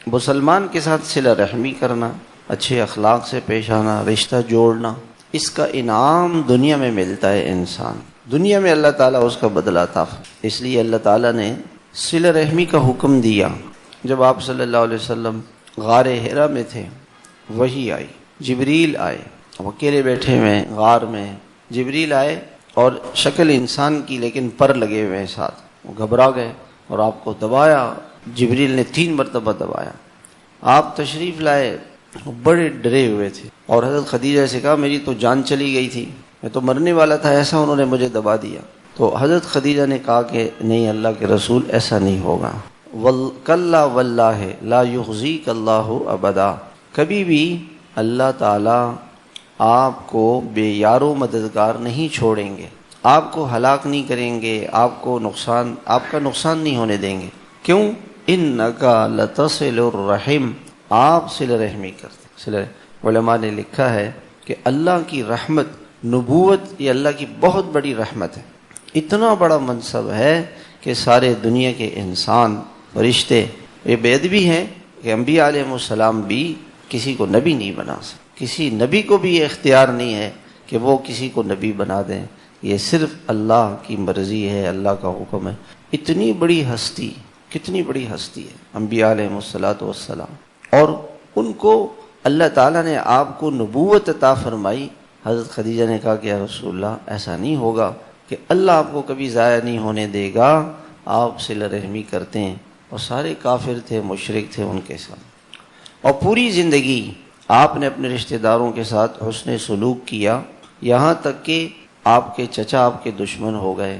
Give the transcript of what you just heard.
مسلمان کے ساتھ صلہ رحمی کرنا، اچھے اخلاق سے پیش آنا، رشتہ جوڑنا، اس کا انعام دنیا میں ملتا ہے انسان، دنیا میں اللہ تعالیٰ اس کا بدلہ عطا فرماتا ہے۔ اس لیے اللہ تعالیٰ نے صلہ رحمی کا حکم دیا۔ جب آپ صلی اللہ علیہ وسلم غار حرا میں تھے، وحی آئی، جبریل آئے، اب اکیلے بیٹھے ہوئے غار میں، جبریل آئے اور شکل انسان کی لیکن پر لگے ہوئے ساتھ، وہ گھبرا گئے اور آپ کو دبایا، جبریل نے 3 مرتبہ دبایا۔ آپ تشریف لائے، بڑے ڈرے ہوئے تھے، اور حضرت خدیجہ سے کہا میری تو جان چلی گئی تھی، میں تو مرنے والا تھا، ایسا انہوں نے مجھے دبا دیا۔ تو حضرت خدیجہ نے کہا کہ نہیں اللہ کے رسول، ایسا نہیں ہوگا، کلا واللہ لا یخزیک اللہ ابدا، کبھی بھی اللہ تعالیٰ آپ کو بے یار و مددگار نہیں چھوڑیں گے، آپ کو ہلاک نہیں کریں گے، آپ کا نقصان نہیں ہونے دیں گے۔ کیوں؟ انکا لتصل الرحم، آپ صلہ رحمی کرتے۔ علماء نے لکھا ہے کہ اللہ کی رحمت، نبوت یہ اللہ کی بہت بڑی رحمت ہے، اتنا بڑا منصب ہے کہ سارے دنیا کے انسان، فرشتے، یہ بے ادبی ہے کہ انبیاء علیہ السلام بھی کسی کو نبی نہیں بنا سکتے، کسی نبی کو بھی یہ اختیار نہیں ہے کہ وہ کسی کو نبی بنا دیں، یہ صرف اللہ کی مرضی ہے، اللہ کا حکم ہے۔ اتنی بڑی ہستی، کتنی بڑی ہستی ہے انبیاء علیہ السلام، اور ان کو اللہ تعالیٰ نے آپ کو نبوت عطا فرمائی۔ حضرت خدیجہ نے کہا کہ یا رسول اللہ ایسا نہیں ہوگا کہ اللہ آپ کو کبھی ضائع نہیں ہونے دے گا، آپ صلہ رحمی کرتے ہیں۔ اور سارے کافر تھے، مشرک تھے ان کے ساتھ، اور پوری زندگی آپ نے اپنے رشتہ داروں کے ساتھ حسن سلوک کیا، یہاں تک کہ آپ کے چچا آپ کے دشمن ہو گئے،